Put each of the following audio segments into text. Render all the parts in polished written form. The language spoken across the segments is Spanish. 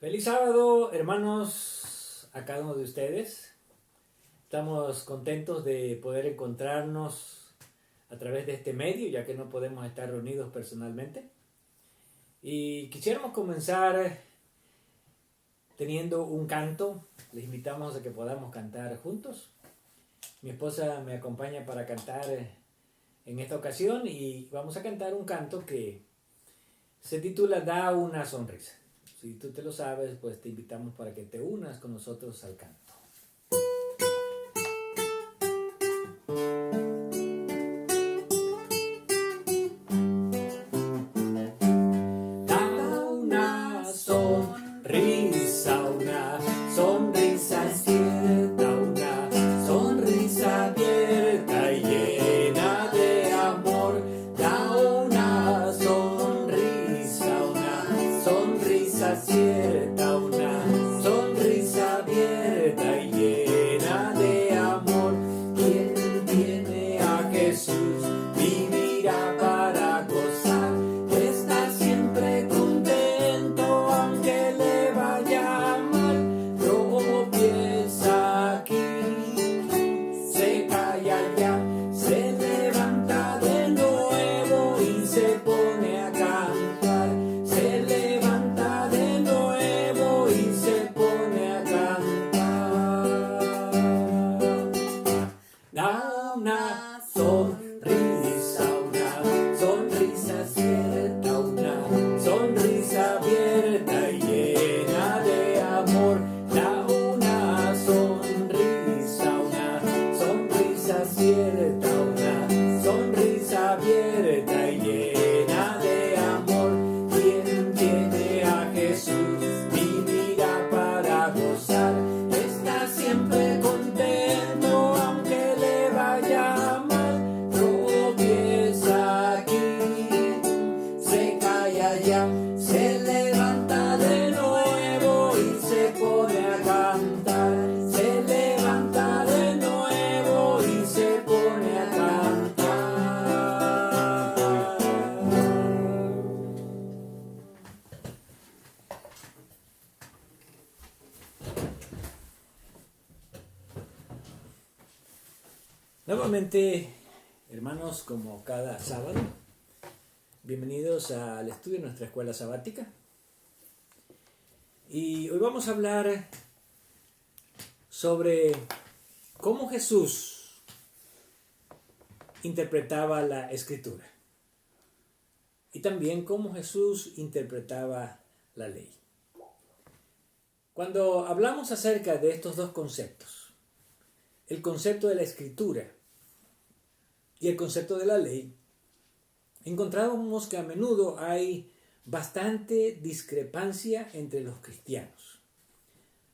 Feliz sábado, hermanos, a cada uno de ustedes. Estamos contentos de poder encontrarnos a través de este medio, ya que no podemos estar reunidos personalmente. Y quisiéramos comenzar teniendo un canto. Les invitamos a que podamos cantar juntos. Mi esposa me acompaña para cantar en esta ocasión y vamos a cantar un canto que se titula Da una sonrisa. Si tú te lo sabes, pues te invitamos para que te unas con nosotros al canto. Da una sonrisa cierta, una sonrisa abierta y llena de amor. Da una sonrisa cierta, una sonrisa abierta y llena de amor. Quien tiene a Jesús vivirá para gozar, está siempre contento aunque le vaya mal. Tropieza aquí, se cae allá, se levanta de nuevo y se pone a cantar. Se levanta de nuevo y se pone a cantar. Da una sonrisa cierta, una sonrisa abierta y llena de amor. Da una sonrisa cierta, una sonrisa abierta y llena de amor. Quien tiene a Jesús vivirá para gozar, está siempre contento aunque le vaya mal. Tropieza aquí, se cae allá, se levanta de nuevo y se pone a cantar. Se levanta de nuevo y se pone a cantar. Nuevamente, hermanos, como cada sábado, bienvenidos al estudio de nuestra escuela sabática. Y hoy vamos a hablar sobre cómo Jesús interpretaba la Escritura y también cómo Jesús interpretaba la ley. Cuando hablamos acerca de estos dos conceptos, el concepto de la Escritura y el concepto de la ley, encontramos que a menudo hay bastante discrepancia entre los cristianos,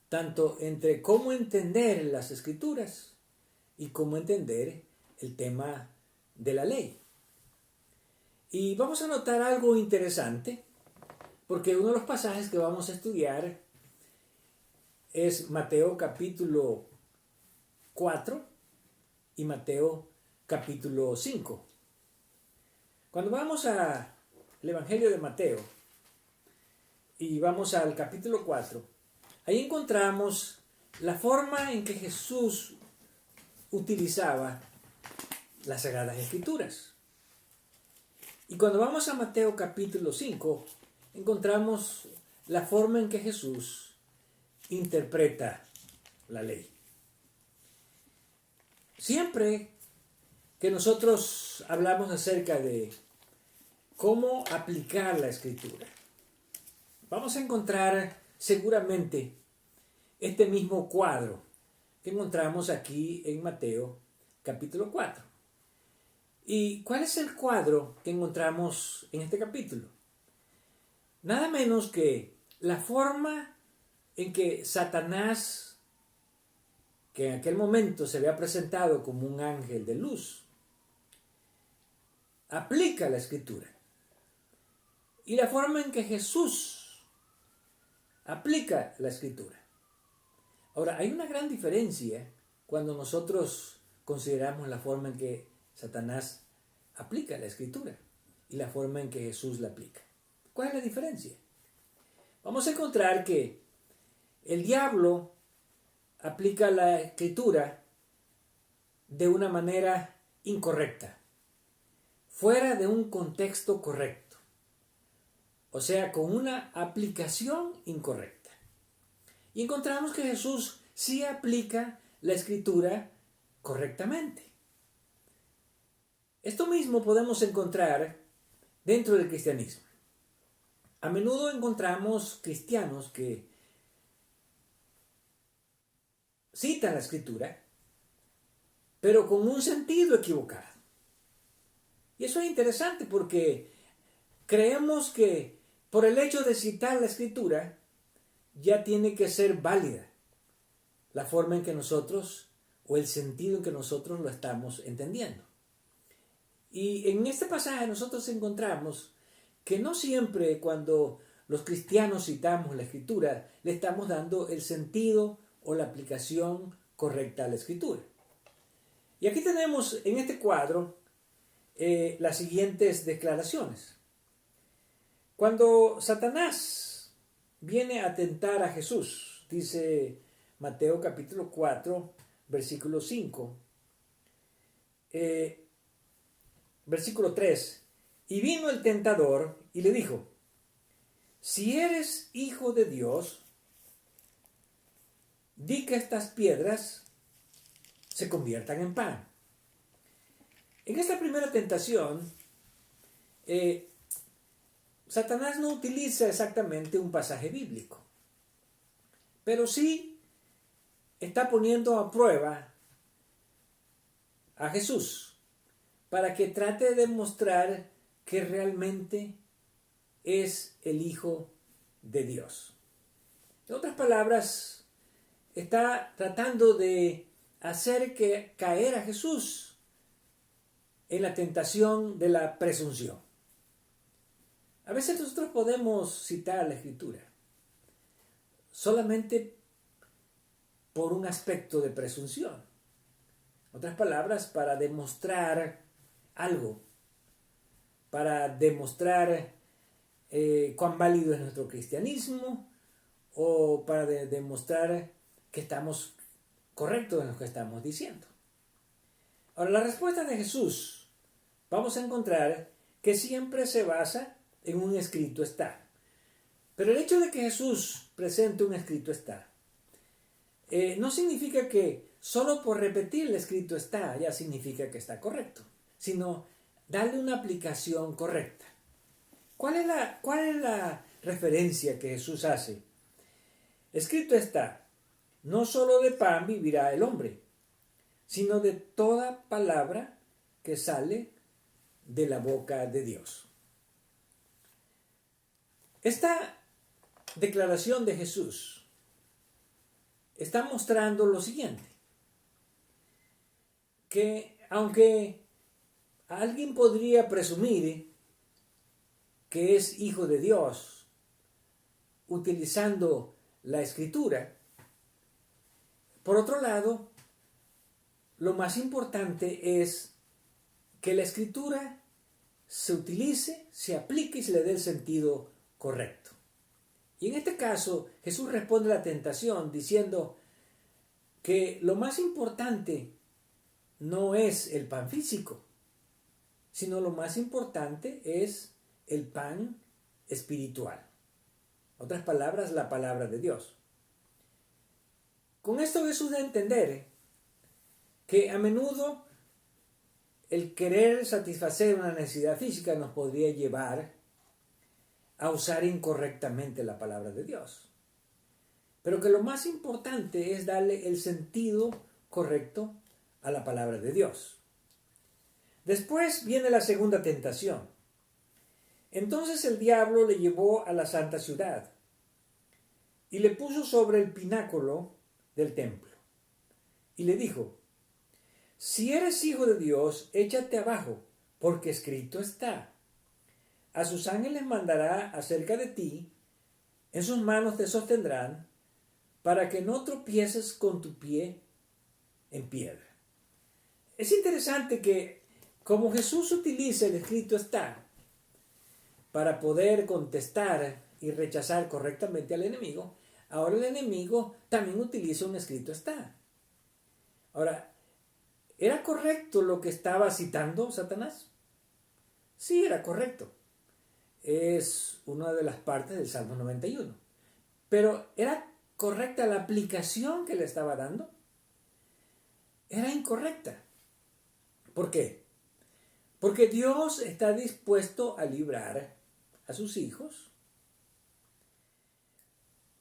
tanto entre cómo entender las Escrituras y cómo entender el tema de la ley. Y vamos a notar algo interesante, porque uno de los pasajes que vamos a estudiar es Mateo capítulo 4 y Mateo capítulo 5. Cuando vamos al Evangelio de Mateo y vamos al capítulo 4, ahí encontramos la forma en que Jesús utilizaba las Sagradas Escrituras. Y cuando vamos a Mateo capítulo 5, encontramos la forma en que Jesús interpreta la ley. Siempre que nosotros hablamos acerca de cómo aplicar la Escritura, vamos a encontrar seguramente este mismo cuadro que encontramos aquí en Mateo capítulo 4. ¿Y cuál es el cuadro que encontramos en este capítulo? Nada menos que la forma en que Satanás, que en aquel momento se había presentado como un ángel de luz, aplica la Escritura. Y la forma en que Jesús aplica la Escritura. Ahora, hay una gran diferencia cuando nosotros consideramos la forma en que Satanás aplica la Escritura y la forma en que Jesús la aplica. ¿Cuál es la diferencia? vamos a encontrar que el diablo aplica la escritura de una manera incorrecta, fuera de un contexto correcto, o sea, con una aplicación incorrecta. Y encontramos que Jesús sí aplica la escritura correctamente. Esto mismo podemos encontrar dentro del cristianismo. A menudo encontramos cristianos que citan la escritura, pero con un sentido equivocado. Y eso es interesante porque creemos que por el hecho de citar la escritura ya tiene que ser válida la forma en que nosotros o el sentido en que nosotros lo estamos entendiendo. Y en este pasaje nosotros encontramos que no siempre cuando los cristianos citamos la escritura le estamos dando el sentido o la aplicación correcta a la escritura. Y aquí tenemos en este cuadro las siguientes declaraciones. Cuando Satanás viene a tentar a Jesús, dice Mateo capítulo 4, versículo 5, versículo 3, y vino el tentador y le dijo, si eres hijo de Dios, di que estas piedras se conviertan en pan. En esta primera tentación, Satanás no utiliza exactamente un pasaje bíblico, pero sí está poniendo a prueba a Jesús para que trate de demostrar que realmente es el Hijo de Dios. En otras palabras, está tratando de hacer caer a Jesús en la tentación de la presunción. A veces nosotros podemos citar la Escritura solamente por un aspecto de presunción. En otras palabras, para demostrar algo, para demostrar cuán válido es nuestro cristianismo o para demostrar que estamos correctos en lo que estamos diciendo. Ahora, la respuesta de Jesús vamos a encontrar que siempre se basa en un escrito está. Pero el hecho de que Jesús presente un escrito está no significa que solo por repetir el escrito está ya significa que está correcto, sino darle una aplicación correcta. ¿Cuál es la referencia que Jesús hace? Escrito está, no solo de pan vivirá el hombre, sino de toda palabra que sale de la boca de Dios. Esta declaración de Jesús está mostrando lo siguiente, que aunque alguien podría presumir que es hijo de Dios utilizando la escritura, por otro lado, lo más importante es que la escritura se utilice, se aplique y se le dé el sentido correcto. Y en este caso, Jesús responde a la tentación diciendo que lo más importante no es el pan físico, sino lo más importante es el pan espiritual. En otras palabras, la palabra de Dios. Con esto Jesús da a entender que a menudo el querer satisfacer una necesidad física nos podría llevar a usar incorrectamente la palabra de Dios. Pero que lo más importante es darle el sentido correcto a la palabra de Dios. Después viene la segunda tentación. Entonces el diablo le llevó a la santa ciudad y le puso sobre el pináculo del templo y le dijo, si eres hijo de Dios, échate abajo, porque escrito está, a sus ángeles mandará acerca de ti, en sus manos te sostendrán, para que no tropieces con tu pie en piedra. Es interesante que como Jesús utiliza el escrito está para poder contestar y rechazar correctamente al enemigo, ahora el enemigo también utiliza un escrito está. Ahora, ¿era correcto lo que estaba citando Satanás? Sí, era correcto. Es una de las partes del Salmo 91. Pero ¿era correcta la aplicación que le estaba dando? Era incorrecta. ¿Por qué? Porque Dios está dispuesto a librar a sus hijos.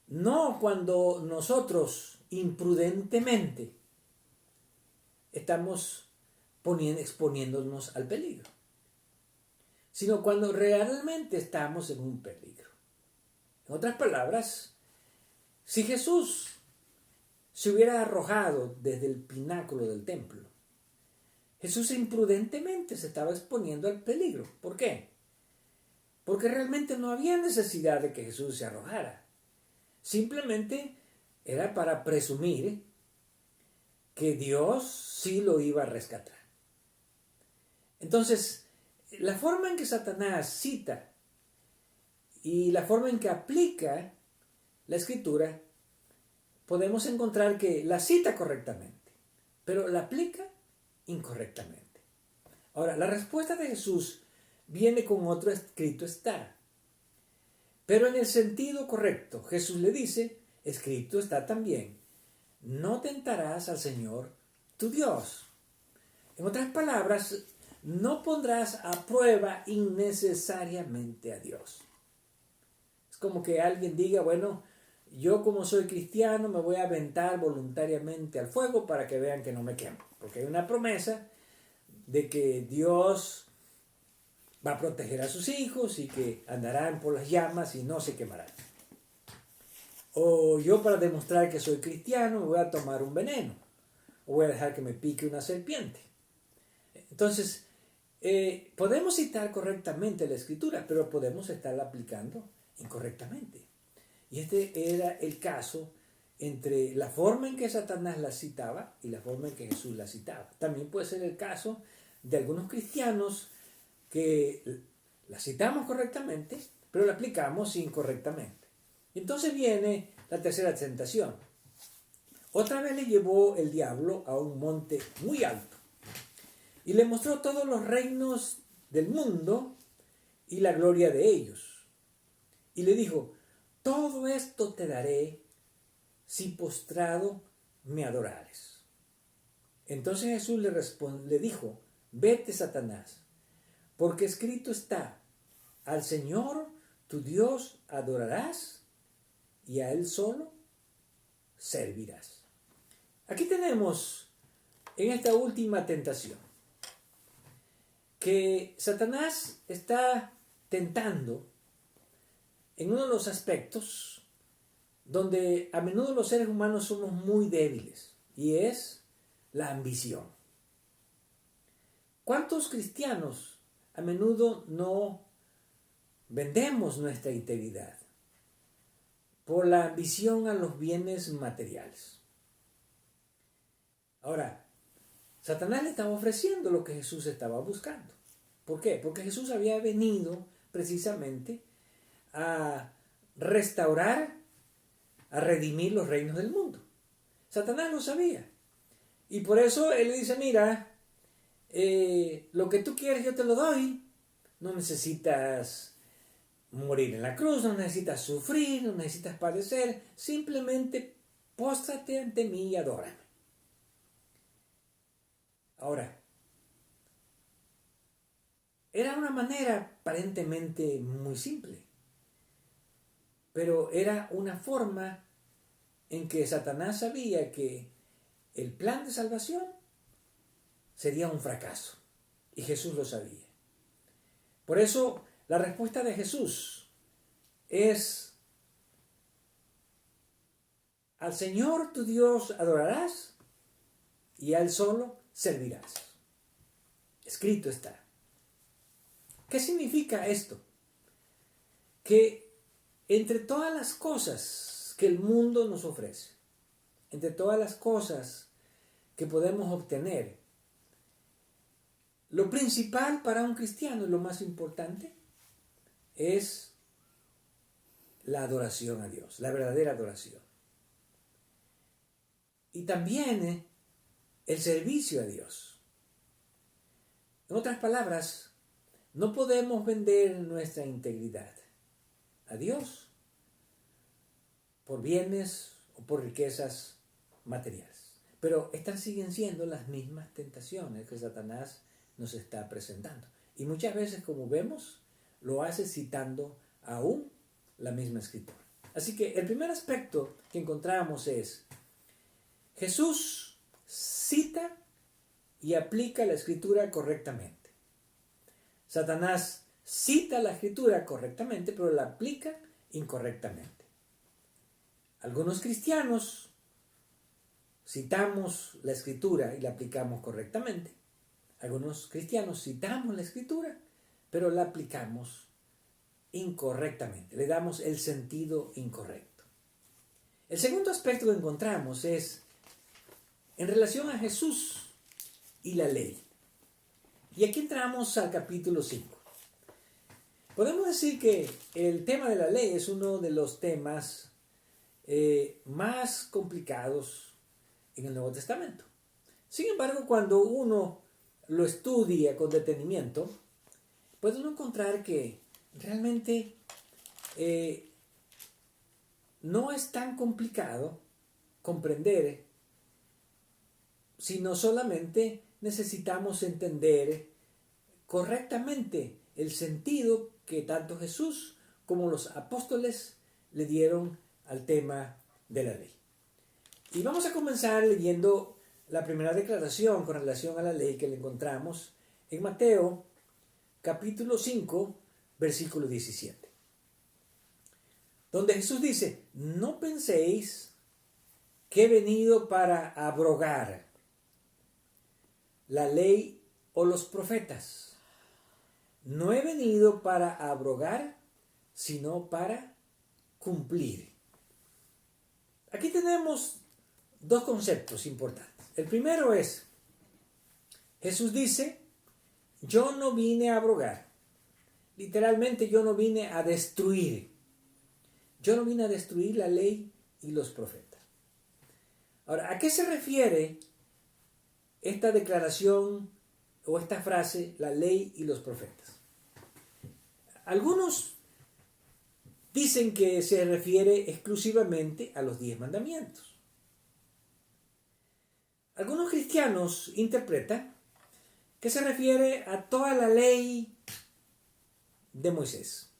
No cuando nosotros imprudentemente estamos exponiéndonos al peligro, sino cuando realmente estamos en un peligro. En otras palabras, si Jesús se hubiera arrojado desde el pináculo del templo, Jesús imprudentemente se estaba exponiendo al peligro. ¿Por qué? Porque realmente no había necesidad de que Jesús se arrojara. Simplemente era para presumir que Dios sí lo iba a rescatar. Entonces, la forma en que Satanás cita y la forma en que aplica la escritura, podemos encontrar que la cita correctamente, pero la aplica incorrectamente. Ahora, la respuesta de Jesús viene con otro escrito está. Pero en el sentido correcto, Jesús le dice, escrito está también, no tentarás al Señor tu Dios. En otras palabras, no pondrás a prueba innecesariamente a Dios. Es como que alguien diga, bueno, yo como soy cristiano me voy a aventar voluntariamente al fuego para que vean que no me quemo. Porque hay una promesa de que Dios va a proteger a sus hijos y que andarán por las llamas y no se quemarán. O yo para demostrar que soy cristiano me voy a tomar un veneno. O voy a dejar que me pique una serpiente. Entonces, podemos citar correctamente la escritura, pero podemos estarla aplicando incorrectamente. Y este era el caso entre la forma en que Satanás la citaba y la forma en que Jesús la citaba. También puede ser el caso de algunos cristianos que la citamos correctamente, pero la aplicamos incorrectamente. Entonces viene la tercera tentación. Otra vez le llevó el diablo a un monte muy alto y le mostró todos los reinos del mundo y la gloria de ellos. Y le dijo, todo esto te daré si postrado me adorares. Entonces Jesús le dijo, vete, Satanás, porque escrito está, al Señor tu Dios adorarás y a Él solo servirás. Aquí tenemos en esta última tentación que Satanás está tentando en uno de los aspectos donde a menudo los seres humanos somos muy débiles, y es la ambición. ¿Cuántos cristianos a menudo no vendemos nuestra integridad por la ambición a los bienes materiales? Ahora, Satanás le estaba ofreciendo lo que Jesús estaba buscando. ¿Por qué? Porque Jesús había venido precisamente a restaurar, a redimir los reinos del mundo. Satanás lo sabía. Y por eso él le dice, mira, lo que tú quieres yo te lo doy. No necesitas morir en la cruz, no necesitas sufrir, no necesitas padecer. Simplemente póstrate ante mí y adórame. Ahora, era una manera aparentemente muy simple, pero era una forma en que Satanás sabía que el plan de salvación sería un fracaso, y Jesús lo sabía. Por eso la respuesta de Jesús es, al Señor tu Dios adorarás y a Él solo servirás. Escrito está. ¿Qué significa esto? Que entre todas las cosas que el mundo nos ofrece, entre todas las cosas que podemos obtener, lo principal para un cristiano y lo más importante es la adoración a Dios, la verdadera adoración. Y también el servicio a Dios. En otras palabras, no podemos vender nuestra integridad a Dios por bienes o por riquezas materiales. Pero estas siguen siendo las mismas tentaciones que Satanás nos está presentando. Y muchas veces, como vemos, lo hace citando aún la misma escritura. Así que el primer aspecto que encontramos es: Jesús cita y aplica la escritura correctamente. Satanás cita la escritura correctamente, pero la aplica incorrectamente. Algunos cristianos citamos la escritura y la aplicamos correctamente. Algunos cristianos citamos la escritura, pero la aplicamos incorrectamente. Le damos el sentido incorrecto. El segundo aspecto que encontramos es en relación a Jesús y la ley. Y aquí entramos al capítulo 5. Podemos decir que el tema de la ley es uno de los temas más complicados en el Nuevo Testamento. Sin embargo, cuando uno lo estudia con detenimiento, puede uno encontrar que realmente no es tan complicado comprender, sino solamente necesitamos entender correctamente el sentido que tanto Jesús como los apóstoles le dieron al tema de la ley. Y vamos a comenzar leyendo la primera declaración con relación a la ley que le encontramos en Mateo capítulo 5, versículo 17. Donde Jesús dice: no penséis que he venido para abrogar la ley o los profetas. No he venido para abrogar, sino para cumplir. Aquí tenemos dos conceptos importantes. El primero es, Jesús dice: yo no vine a abrogar. Literalmente, yo no vine a destruir. Yo no vine a destruir la ley y los profetas. Ahora, ¿a qué se refiere esta declaración o esta frase, la ley y los profetas? Algunos dicen que se refiere exclusivamente a los 10 mandamientos. Algunos cristianos interpretan que se refiere a toda la ley de Moisés.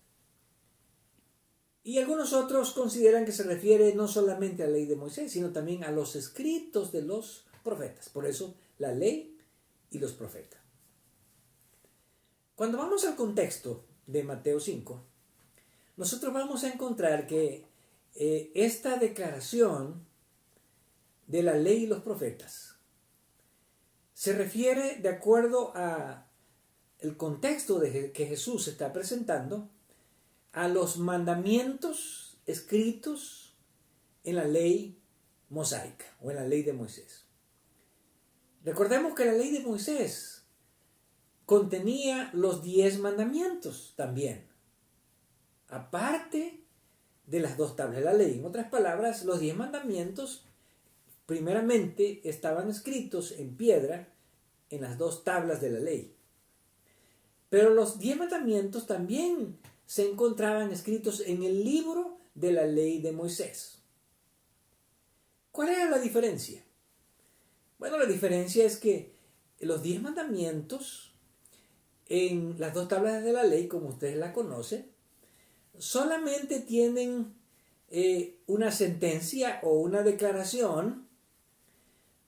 Y algunos otros consideran que se refiere no solamente a la ley de Moisés, sino también a los escritos de los profetas. Por eso, la ley y los profetas. Cuando vamos al contexto de Mateo 5, nosotros vamos a encontrar que esta declaración de la ley y los profetas se refiere, de acuerdo a el contexto que Jesús está presentando, a los mandamientos escritos en la ley mosaica o en la ley de Moisés. Recordemos que la ley de Moisés contenía los 10 mandamientos también, aparte de las 2 tablas de la ley. En otras palabras, los 10 mandamientos primeramente estaban escritos en piedra en las 2 tablas de la ley. Pero los 10 mandamientos también se encontraban escritos en el libro de la ley de Moisés. ¿Cuál era la diferencia? Bueno, la diferencia es que los 10 mandamientos en las 2 tablas de la ley, como ustedes la conocen, solamente tienen una sentencia o una declaración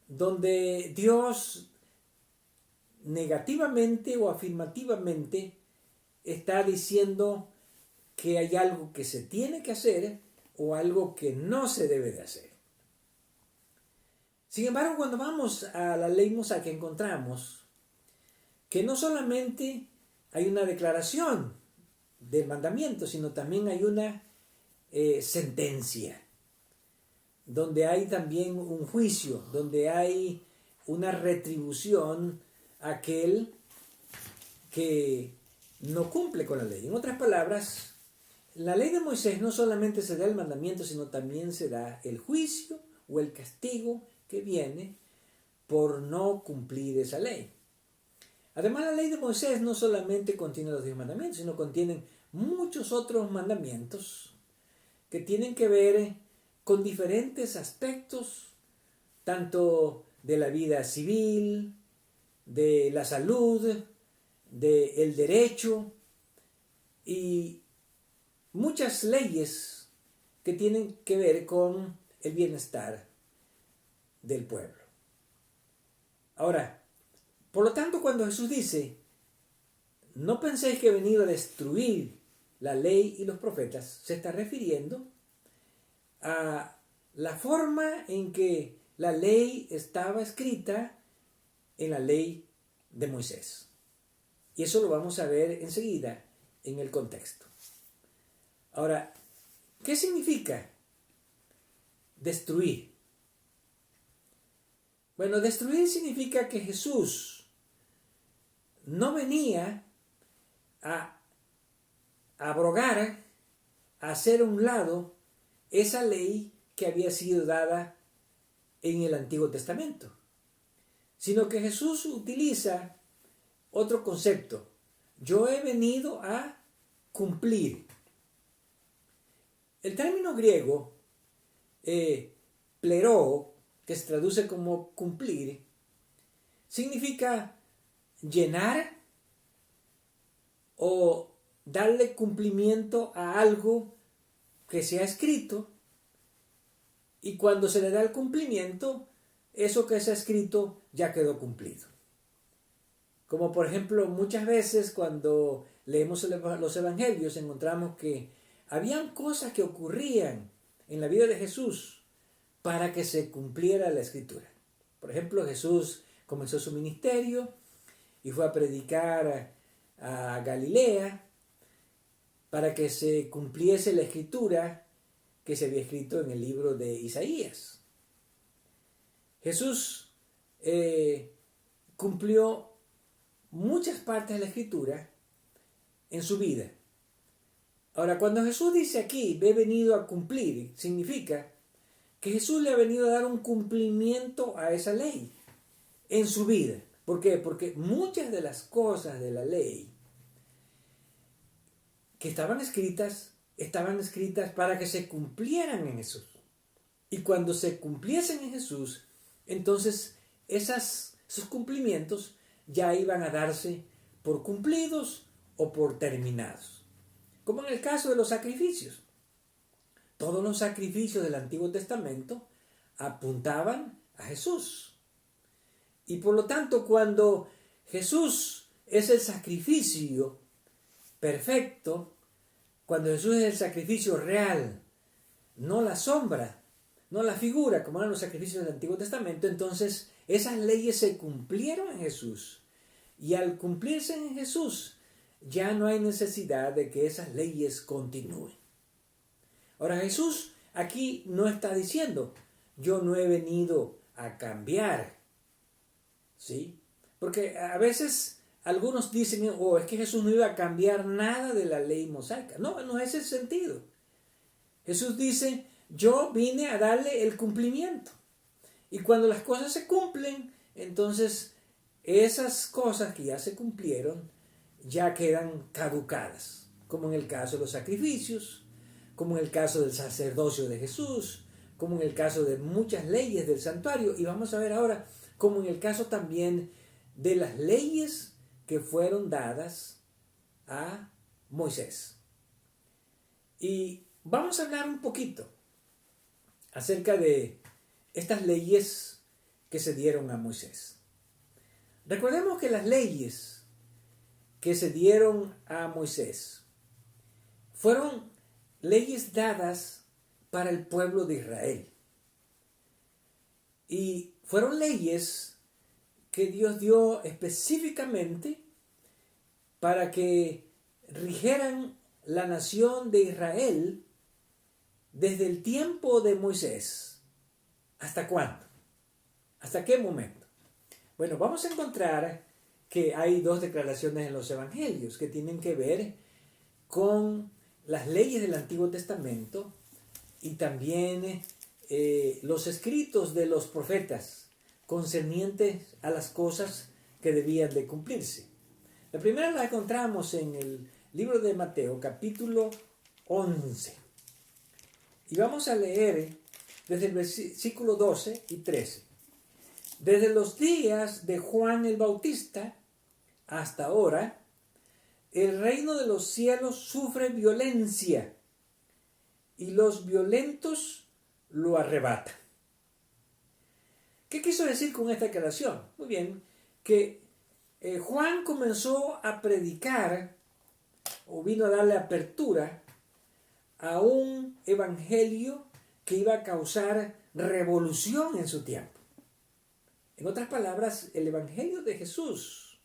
donde Dios negativamente o afirmativamente está diciendo que hay algo que se tiene que hacer o algo que no se debe de hacer. Sin embargo, cuando vamos a la ley mosaica encontramos que no solamente hay una declaración del mandamiento, sino también hay una sentencia, donde hay también un juicio, donde hay una retribución a aquel que no cumple con la ley. En otras palabras, la ley de Moisés no solamente se da el mandamiento, sino también se da el juicio o el castigo que viene por no cumplir esa ley. Además, la ley de Moisés no solamente contiene los 10 mandamientos, sino contienen muchos otros mandamientos que tienen que ver con diferentes aspectos, tanto de la vida civil, de la salud, del derecho y muchas leyes que tienen que ver con el bienestar del pueblo. Ahora, por lo tanto, cuando Jesús dice, no penséis que he venido a destruir la ley y los profetas, se está refiriendo a la forma en que la ley estaba escrita en la ley de Moisés. Y eso lo vamos a ver enseguida en el contexto. Ahora, ¿qué significa destruir? Bueno, destruir significa que Jesús no venía a abrogar, a hacer a un lado esa ley que había sido dada en el Antiguo Testamento, sino que Jesús utiliza otro concepto. Yo he venido a cumplir. El término griego, pleroo, que se traduce como cumplir, significa llenar o darle cumplimiento a algo que se ha escrito, y cuando se le da el cumplimiento, eso que se ha escrito ya quedó cumplido. Como por ejemplo, muchas veces cuando leemos los evangelios encontramos que habían cosas que ocurrían en la vida de Jesús para que se cumpliera la escritura. Por ejemplo, Jesús comenzó su ministerio y fue a predicar a Galilea para que se cumpliese la escritura que se había escrito en el libro de Isaías. Jesús cumplió muchas partes de la escritura en su vida. Ahora, cuando Jesús dice aquí, he venido a cumplir, significa que Jesús le ha venido a dar un cumplimiento a esa ley en su vida. ¿Por qué? Porque muchas de las cosas de la ley que estaban escritas para que se cumplieran en Jesús. Y cuando se cumpliesen en Jesús, entonces esos cumplimientos ya iban a darse por cumplidos o por terminados. Como en el caso de los sacrificios. Todos los sacrificios del Antiguo Testamento apuntaban a Jesús. Y por lo tanto, cuando Jesús es el sacrificio perfecto, cuando Jesús es el sacrificio real, no la sombra, no la figura, como eran los sacrificios del Antiguo Testamento, entonces esas leyes se cumplieron en Jesús. Y al cumplirse en Jesús, ya no hay necesidad de que esas leyes continúen. Ahora, Jesús aquí no está diciendo, yo no he venido a cambiar, ¿sí? Porque a veces algunos dicen, es que Jesús no iba a cambiar nada de la ley mosaica. No, no es el sentido. Jesús dice, yo vine a darle el cumplimiento. Y cuando las cosas se cumplen, entonces esas cosas que ya se cumplieron ya quedan caducadas. Como en el caso de los sacrificios, como en el caso del sacerdocio de Jesús, como en el caso de muchas leyes del santuario. Y vamos a ver ahora como en el caso también de las leyes que fueron dadas a Moisés. Y vamos a hablar un poquito acerca de estas leyes que se dieron a Moisés. Recordemos que las leyes que se dieron a Moisés fueron leyes dadas para el pueblo de Israel. Y fueron leyes que Dios dio específicamente para que rigieran la nación de Israel desde el tiempo de Moisés. ¿Hasta cuándo? ¿Hasta qué momento? Bueno, vamos a encontrar que hay dos declaraciones en los evangelios que tienen que ver con las leyes del Antiguo Testamento y también los escritos de los profetas concernientes a las cosas que debían de cumplirse. La primera la encontramos en el libro de Mateo, capítulo 11. Y vamos a leer desde el versículo 12 y 13. Desde los días de Juan el Bautista hasta ahora, el reino de los cielos sufre violencia y los violentos lo arrebatan. ¿Qué quiso decir con esta declaración? Muy bien, que Juan comenzó a predicar o vino a darle apertura a un evangelio que iba a causar revolución en su tiempo. En otras palabras, el evangelio de Jesús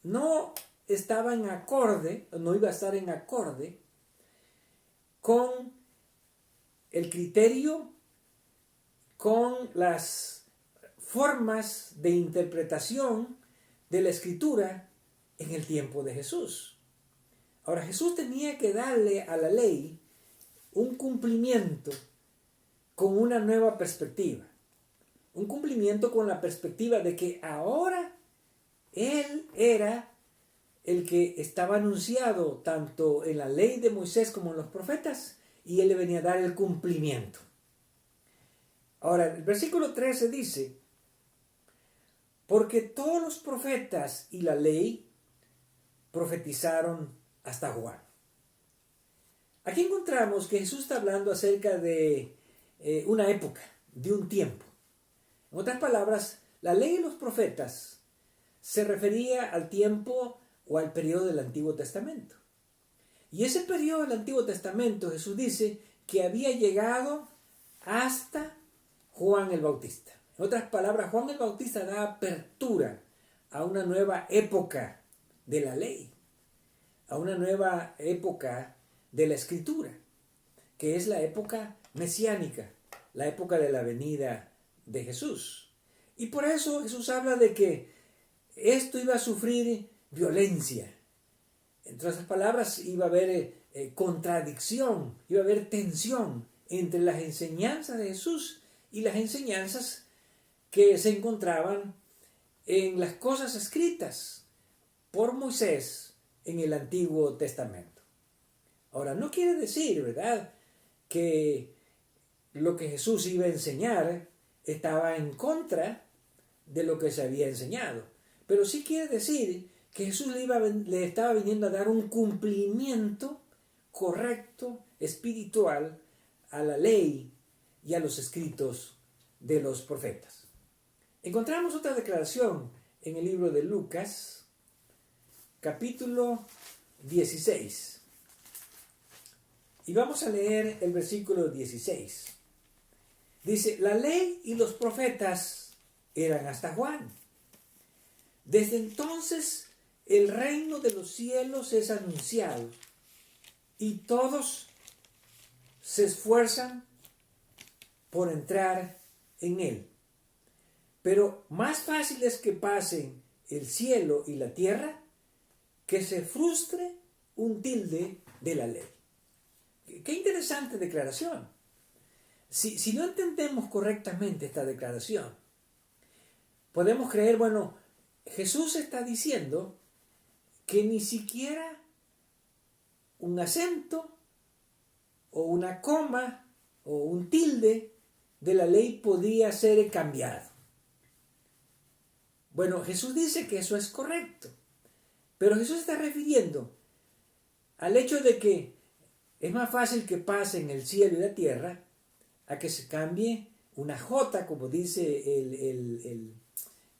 no estaba en acorde, no iba a estar en acorde con el criterio, con las formas de interpretación de la Escritura en el tiempo de Jesús. Ahora, Jesús tenía que darle a la ley un cumplimiento con una nueva perspectiva. Un cumplimiento con la perspectiva de que ahora Él era el que estaba anunciado tanto en la ley de Moisés como en los profetas, y Él le venía a dar el cumplimiento. Ahora, el versículo 13 dice: porque todos los profetas y la ley profetizaron hasta Juan. Aquí encontramos que Jesús está hablando acerca de una época, de un tiempo. En otras palabras, la ley y los profetas se refería al tiempo o al periodo del Antiguo Testamento. Y ese periodo del Antiguo Testamento, Jesús dice que había llegado hasta Juan el Bautista. En otras palabras, Juan el Bautista da apertura a una nueva época de la ley, a una nueva época de la Escritura, que es la época mesiánica, la época de la venida de Jesús. Y por eso Jesús habla de que esto iba a sufrir violencia. Entre otras palabras, iba a haber contradicción, iba a haber tensión entre las enseñanzas de Jesús y las enseñanzas que se encontraban en las cosas escritas por Moisés en el Antiguo Testamento. Ahora, no quiere decir, ¿verdad?, que lo que Jesús iba a enseñar estaba en contra de lo que se había enseñado. Pero sí quiere decir que Jesús le estaba viniendo a dar un cumplimiento correcto, espiritual, a la ley y a los escritos de los profetas. Encontramos otra declaración en el libro de Lucas, capítulo 16. Y vamos a leer el versículo 16. Dice: la ley y los profetas eran hasta Juan. Desde entonces el reino de los cielos es anunciado y todos se esfuerzan por entrar en él. Pero más fácil es que pasen el cielo y la tierra que se frustre un tilde de la ley. Qué interesante declaración. Si no entendemos correctamente esta declaración, podemos creer, bueno, Jesús está diciendo que ni siquiera un acento o una coma o un tilde de la ley podía ser cambiado. Bueno, Jesús dice que eso es correcto, pero Jesús está refiriendo al hecho de que es más fácil que pasen el cielo y la tierra a que se cambie una jota, como dice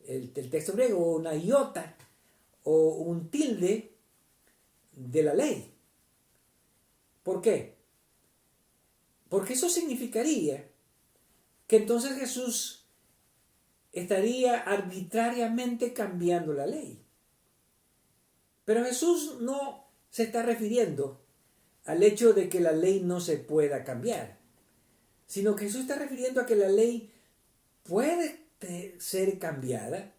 el texto griego, o una iota, o un tilde de la ley. ¿Por qué? Porque eso significaría que entonces Jesús estaría arbitrariamente cambiando la ley. Pero Jesús no se está refiriendo al hecho de que la ley no se pueda cambiar, sino que Jesús está refiriendo a que la ley puede ser cambiada,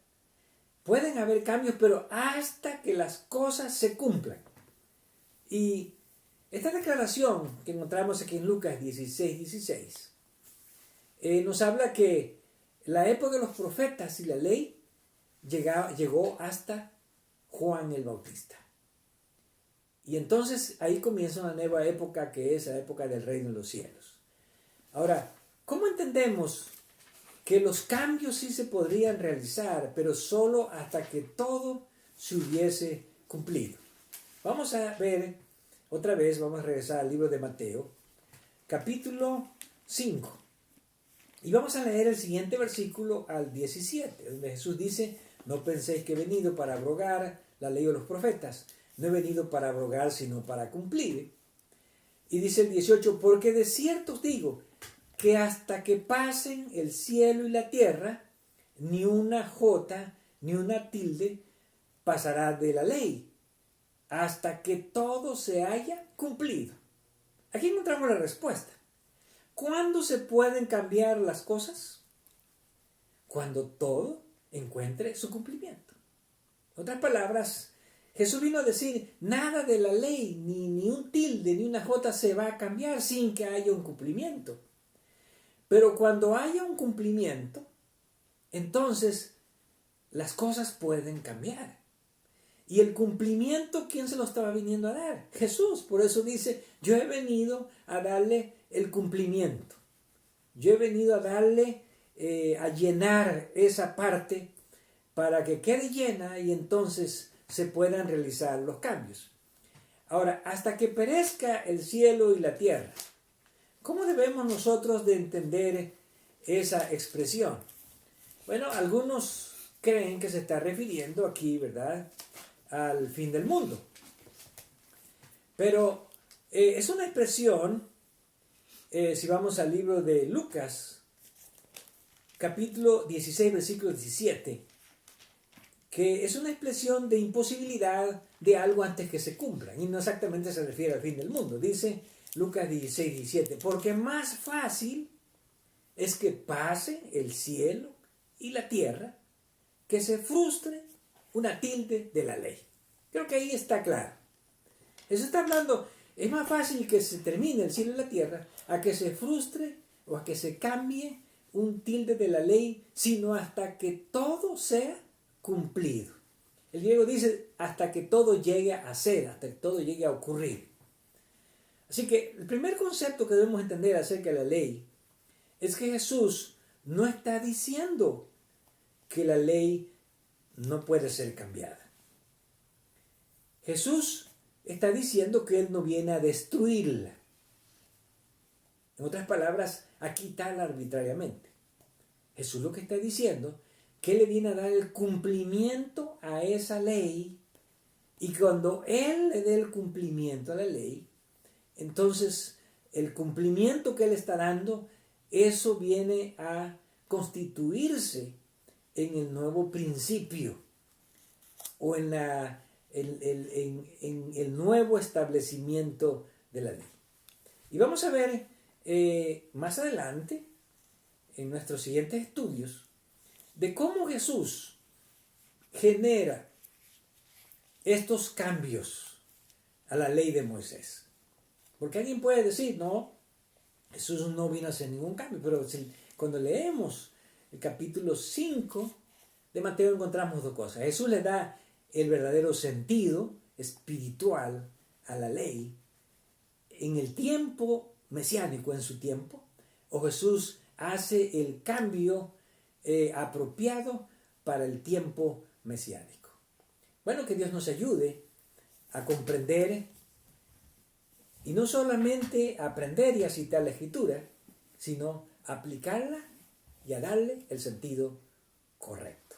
pueden haber cambios, pero hasta que las cosas se cumplan. Y Esta declaración que encontramos aquí en Lucas 16:16 nos habla que la época de los profetas y la ley llegó hasta Juan el Bautista. Y entonces ahí comienza una nueva época, que es la época del reino de los cielos. Ahora, ¿cómo entendemos que los cambios sí se podrían realizar, pero solo hasta que todo se hubiese cumplido? Vamos a ver otra vez, vamos a regresar al libro de Mateo, capítulo 5. Y vamos a leer el siguiente versículo al 17, donde Jesús dice: no penséis que he venido para abrogar la ley o los profetas. No he venido para abrogar, sino para cumplir. Y dice el 18: porque de cierto os digo, que hasta que pasen el cielo y la tierra, ni una jota, ni una tilde pasará de la ley, hasta que todo se haya cumplido. Aquí encontramos la respuesta. ¿Cuándo se pueden cambiar las cosas? Cuando todo encuentre su cumplimiento. En otras palabras, Jesús vino a decir: nada de la ley, ni un tilde, ni una jota se va a cambiar sin que haya un cumplimiento. Pero cuando haya un cumplimiento, entonces las cosas pueden cambiar. Y el cumplimiento, ¿quién se lo estaba viniendo a dar? Jesús. Por eso dice: yo he venido a darle el cumplimiento. Yo he venido a darle, a llenar esa parte para que quede llena y entonces se puedan realizar los cambios. Ahora, hasta que perezca el cielo y la tierra, ¿cómo debemos nosotros de entender esa expresión? Bueno, algunos creen que se está refiriendo aquí, ¿verdad?, al fin del mundo. Pero es una expresión, si vamos al libro de Lucas, capítulo 16, versículo 17, que es una expresión de imposibilidad de algo antes que se cumpla. Y no exactamente se refiere al fin del mundo. Dice Lucas 16, 17, porque más fácil es que pase el cielo y la tierra que se frustre una tilde de la ley. Creo que ahí está claro. Eso está hablando, es más fácil que se termine el cielo y la tierra a que se frustre o a que se cambie un tilde de la ley, sino hasta que todo sea cumplido. El griego dice hasta que todo llegue a ser, hasta que todo llegue a ocurrir. Así que el primer concepto que debemos entender acerca de la ley es que Jesús no está diciendo que la ley no puede ser cambiada. Jesús está diciendo que Él no viene a destruirla. En otras palabras, a quitarla arbitrariamente. Jesús lo que está diciendo que Él le viene a dar el cumplimiento a esa ley, y cuando Él le dé el cumplimiento a la ley, entonces el cumplimiento que Él está dando, eso viene a constituirse en el nuevo principio o en el nuevo establecimiento de la ley. Y vamos a ver más adelante, en nuestros siguientes estudios, de cómo Jesús genera estos cambios a la ley de Moisés. Porque alguien puede decir: no, Jesús no vino a hacer ningún cambio. Pero cuando leemos el capítulo 5 de Mateo encontramos dos cosas. Jesús le da el verdadero sentido espiritual a la ley en el tiempo mesiánico, en su tiempo, o Jesús hace el cambio apropiado para el tiempo mesiánico. Bueno, que Dios nos ayude a comprender, y no solamente a aprender y a citar la Escritura, sino a aplicarla y a darle el sentido correcto.